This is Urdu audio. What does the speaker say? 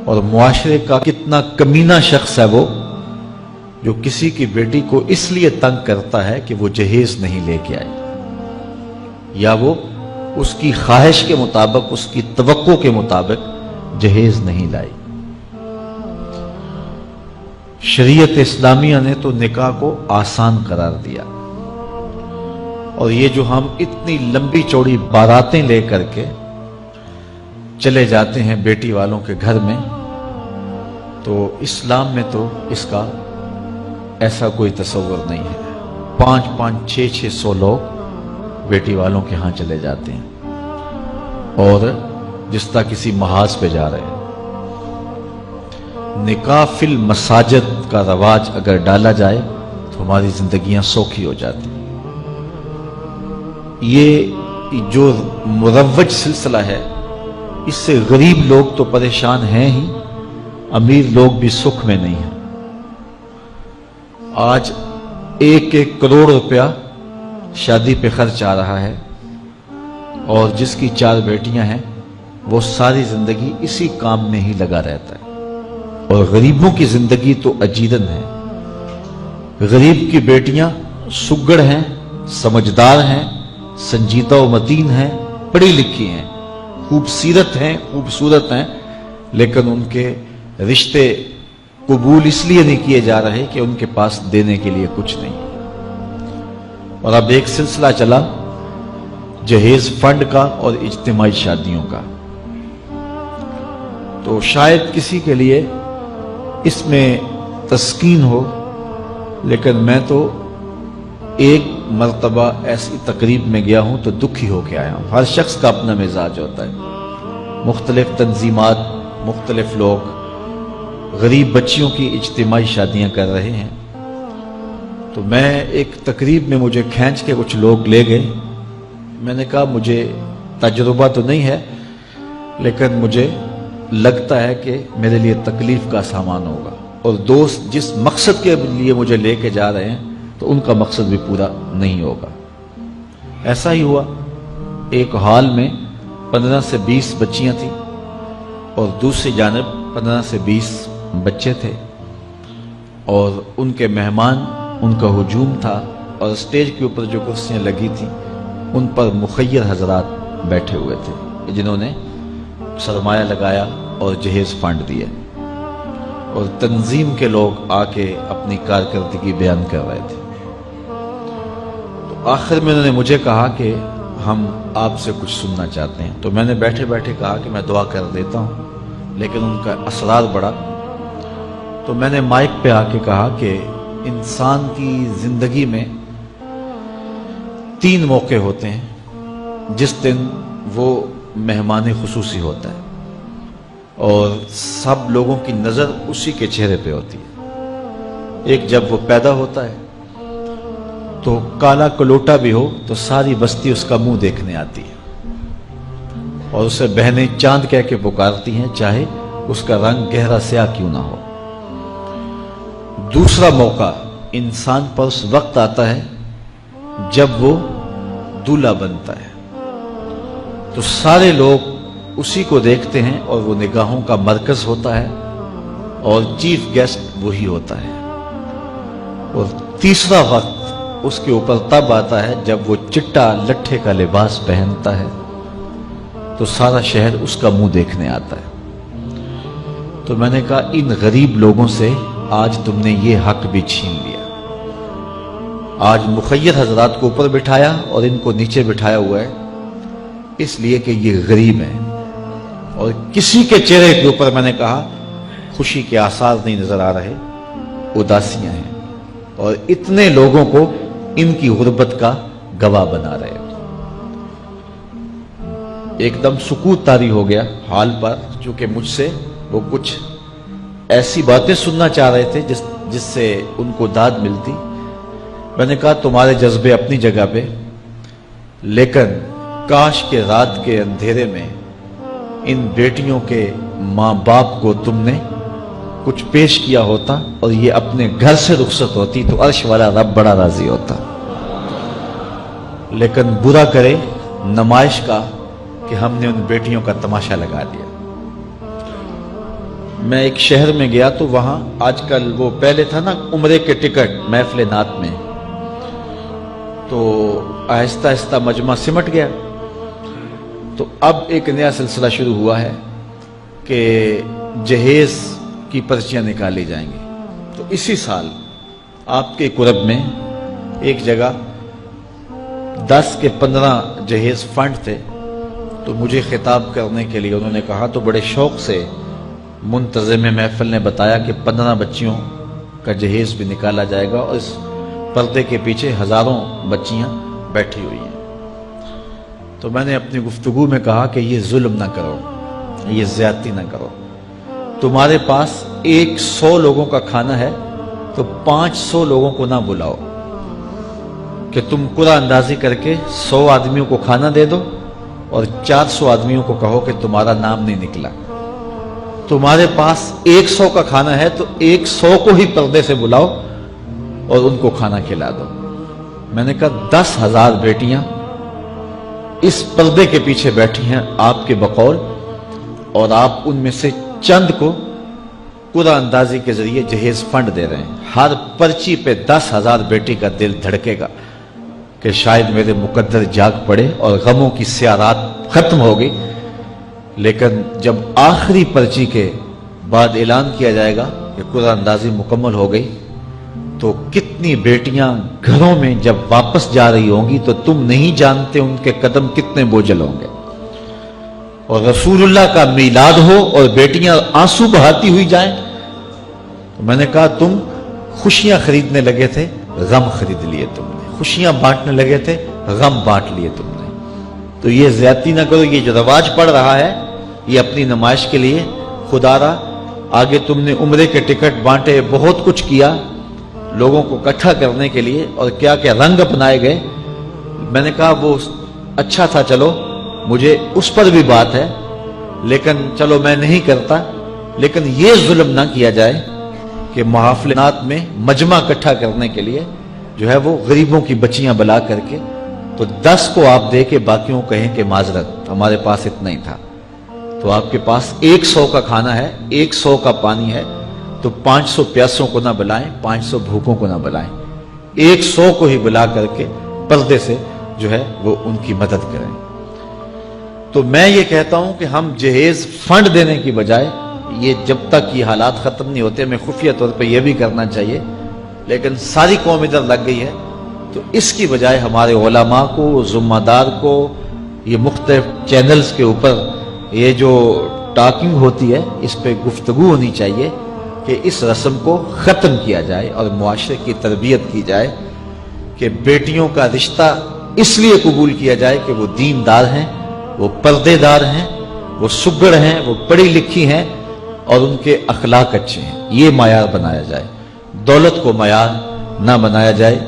اور معاشرے کا کتنا کمینہ شخص ہے وہ جو کسی کی بیٹی کو اس لیے تنگ کرتا ہے کہ وہ جہیز نہیں لے کے آئی، یا وہ اس کی خواہش کے مطابق، اس کی توقع کے مطابق جہیز نہیں لائی۔ شریعت اسلامیہ نے تو نکاح کو آسان قرار دیا، اور یہ جو ہم اتنی لمبی چوڑی باراتیں لے کر کے چلے جاتے ہیں بیٹی والوں کے گھر میں، تو اسلام میں تو اس کا ایسا کوئی تصور نہیں ہے۔ 500 600 لوگ بیٹی والوں کے ہاں چلے جاتے ہیں اور جس طرح کسی محاذ پہ جا رہے ہیں۔ نکاح فی المساجد کا رواج اگر ڈالا جائے تو ہماری زندگیاں سوکھی ہو جاتی ہیں۔ یہ جو مروج سلسلہ ہے، اس سے غریب لوگ تو پریشان ہیں ہی، امیر لوگ بھی سکھ میں نہیں ہیں۔ آج 1 کروڑ روپیہ شادی پہ خرچ آ رہا ہے، اور جس کی 4 بیٹیاں ہیں وہ ساری زندگی اسی کام میں ہی لگا رہتا ہے۔ اور غریبوں کی زندگی تو اجیرن ہے۔ غریب کی بیٹیاں سگڑ ہیں، سمجھدار ہیں، سنجیدہ و متین ہیں، پڑھی لکھی ہیں، خوبصورت ہیں، لیکن ان کے رشتے قبول اس لیے نہیں کیے جا رہے کہ ان کے پاس دینے کے لیے کچھ نہیں۔ اور اب ایک سلسلہ چلا جہیز فنڈ کا اور اجتماعی شادیوں کا، تو شاید کسی کے لیے اس میں تسکین ہو، لیکن میں تو ایک مرتبہ ایسی تقریب میں گیا ہوں تو دکھی ہو کے آیا ہوں۔ ہر شخص کا اپنا مزاج ہوتا ہے، مختلف تنظیمات، مختلف لوگ غریب بچیوں کی اجتماعی شادیاں کر رہے ہیں، تو میں ایک تقریب میں مجھے کھینچ کے کچھ لوگ لے گئے۔ میں نے کہا مجھے تجربہ تو نہیں ہے، لیکن مجھے لگتا ہے کہ میرے لیے تکلیف کا سامان ہوگا، اور دوست جس مقصد کے لیے مجھے لے کے جا رہے ہیں تو ان کا مقصد بھی پورا نہیں ہوگا۔ ایسا ہی ہوا، ایک ہال میں 15 سے 20 بچیاں تھیں، اور دوسری جانب 15 سے 20 بچے تھے، اور ان کے مہمان، ان کا ہجوم تھا، اور اسٹیج کے اوپر جو کرسیاں لگی تھیں ان پر مخیر حضرات بیٹھے ہوئے تھے جنہوں نے سرمایہ لگایا اور جہیز فنڈ دیا، اور تنظیم کے لوگ آ کے اپنی کارکردگی بیان کر رہے تھے۔ تو آخر میں انہوں نے مجھے کہا کہ ہم آپ سے کچھ سننا چاہتے ہیں، تو میں نے بیٹھے بیٹھے کہا کہ میں دعا کر دیتا ہوں، لیکن ان کا اصرار بڑا، تو میں نے مائک پہ آ کے کہا کہ انسان کی زندگی میں 3 موقع ہوتے ہیں جس دن وہ مہمان خصوصی ہوتا ہے، اور سب لوگوں کی نظر اسی کے چہرے پہ ہوتی ہے۔ ایک جب وہ پیدا ہوتا ہے تو کالا کلوٹا بھی ہو تو ساری بستی اس کا منہ دیکھنے آتی ہے، اور اسے بہنیں چاند کہہ کے پکارتی ہیں، چاہے اس کا رنگ گہرا سیاہ کیوں نہ ہو۔ دوسرا موقع انسان پر اس وقت آتا ہے جب وہ دولہا بنتا ہے، تو سارے لوگ اسی کو دیکھتے ہیں، اور وہ نگاہوں کا مرکز ہوتا ہے، اور چیف گیسٹ وہی ہوتا ہے۔ اور تیسرا وقت اس کے اوپر تب آتا ہے جب وہ چٹا لٹھے کا لباس پہنتا ہے، تو سارا شہر اس کا منہ دیکھنے آتا ہے۔ تو میں نے کہا ان غریب لوگوں سے آج تم نے یہ حق بھی چھین لیا۔ آج مخیر حضرات کو اوپر بٹھایا اور ان کو نیچے بٹھایا ہوا ہے، اس لیے کہ یہ غریب ہیں، اور کسی کے چہرے کے اوپر میں نے کہا خوشی کے آثار نہیں نظر آ رہے، اداسیاں ہیں، اور اتنے لوگوں کو ان کی غربت کا گواہ بنا رہے۔ ایک دم سکوت طاری ہو گیا حال پر، چونکہ مجھ سے وہ کچھ ایسی باتیں سننا چاہ رہے تھے جس سے ان کو داد ملتی۔ میں نے کہا تمہارے جذبے اپنی جگہ پہ، لیکن کاش کے رات کے اندھیرے میں ان بیٹیوں کے ماں باپ کو تم نے کچھ پیش کیا ہوتا اور یہ اپنے گھر سے رخصت ہوتی تو عرش والا رب بڑا راضی ہوتا۔ لیکن برا کرے نمائش کا کہ ہم نے ان بیٹیوں کا تماشا لگا دیا۔ میں ایک شہر میں گیا تو وہاں آج کل وہ پہلے تھا نا عمرے کے ٹکٹ محفل نعت میں، تو آہستہ آہستہ مجمع سمٹ گیا، تو اب ایک نیا سلسلہ شروع ہوا ہے کہ جہیز کی پرچیاں نکالی جائیں گی۔ تو اسی سال آپ کے قرب میں ایک جگہ 10 کے 15 جہیز فنڈ تھے، تو مجھے خطاب کرنے کے لیے انہوں نے کہا، تو بڑے شوق سے منتظم محفل نے بتایا کہ 15 بچیوں کا جہیز بھی نکالا جائے گا، اور اس پردے کے پیچھے ہزاروں بچیاں بیٹھی ہوئی ہیں۔ تو میں نے اپنی گفتگو میں کہا کہ یہ ظلم نہ کرو، یہ زیادتی نہ کرو، تمہارے پاس 100 لوگوں کا کھانا ہے تو 500 لوگوں کو نہ بلاؤ کہ تم قرعہ اندازی کر کے 100 آدمیوں کو کھانا دے دو اور 400 آدمیوں کو کہو کہ تمہارا نام نہیں نکلا۔ تمہارے پاس 100 کا کھانا ہے تو 100 کو ہی پردے سے بلاؤ اور ان کو کھانا کھلا دو۔ میں نے کہا 10,000 بیٹیاں اس پردے کے پیچھے بیٹھی ہیں آپ کے بقول، اور آپ ان میں سے چند کو قرعہ اندازی کے ذریعے جہیز فنڈ دے رہے ہیں۔ ہر پرچی پہ 10,000 بیٹی کا دل دھڑکے گا کہ شاید میرے مقدر جاگ پڑے اور غموں کی سیاہ رات ختم ہو گئی، لیکن جب آخری پرچی کے بعد اعلان کیا جائے گا کہ قرعہ اندازی مکمل ہو گئی، تو کتنی بیٹیاں گھروں میں جب واپس جا رہی ہوں گی تو تم نہیں جانتے ان کے قدم کتنے بوجھل ہوں گے، اور رسول اللہ کا میلاد ہو اور بیٹیاں آنسو بہاتی ہوئی جائیں۔ تو میں نے کہا تم خوشیاں خریدنے لگے تھے، غم خرید لیے تم نے، خوشیاں بانٹنے لگے تھے، غم بانٹ لیے تم نے۔ تو یہ زیادتی نہ کرو، یہ جو رواج پڑ رہا ہے یہ اپنی نمائش کے لیے، خدا را آگے تم نے عمرے کے ٹکٹ بانٹے، بہت کچھ کیا لوگوں کو اکٹھا کرنے کے لیے، اور کیا کیا رنگ اپنائے گئے۔ میں نے کہا وہ اچھا تھا، چلو مجھے اس پر بھی بات ہے، لیکن چلو میں نہیں کرتا، لیکن یہ ظلم نہ کیا جائے کہ محافلات میں مجمع اکٹھا کرنے کے لیے جو ہے وہ غریبوں کی بچیاں بلا کر کے تو 10 کو آپ دے کے باقیوں کو کہیں کہ معذرت ہمارے پاس اتنا ہی تھا۔ تو آپ کے پاس 100 کا کھانا ہے، 100 کا پانی ہے، تو 500 پیاسوں کو نہ بلائیں، 500 بھوکوں کو نہ بلائیں، 100 کو ہی بلا کر کے پردے سے جو ہے وہ ان کی مدد کریں۔ تو میں یہ کہتا ہوں کہ ہم جہیز فنڈ دینے کی بجائے، یہ جب تک یہ حالات ختم نہیں ہوتے، میں خفیہ طور پہ یہ بھی کرنا چاہیے، لیکن ساری قوم ادھر لگ گئی ہے، تو اس کی بجائے ہمارے علماء کو، ذمہ دار کو، یہ مختلف چینلز کے اوپر یہ جو ٹاکنگ ہوتی ہے اس پہ گفتگو ہونی چاہیے کہ اس رسم کو ختم کیا جائے اور معاشرے کی تربیت کی جائے کہ بیٹیوں کا رشتہ اس لیے قبول کیا جائے کہ وہ دیندار ہیں، وہ پردے دار ہیں، وہ سگڑ ہیں، وہ پڑھی لکھی ہیں اور ان کے اخلاق اچھے ہیں، یہ معیار بنایا جائے، دولت کو معیار نہ بنایا جائے۔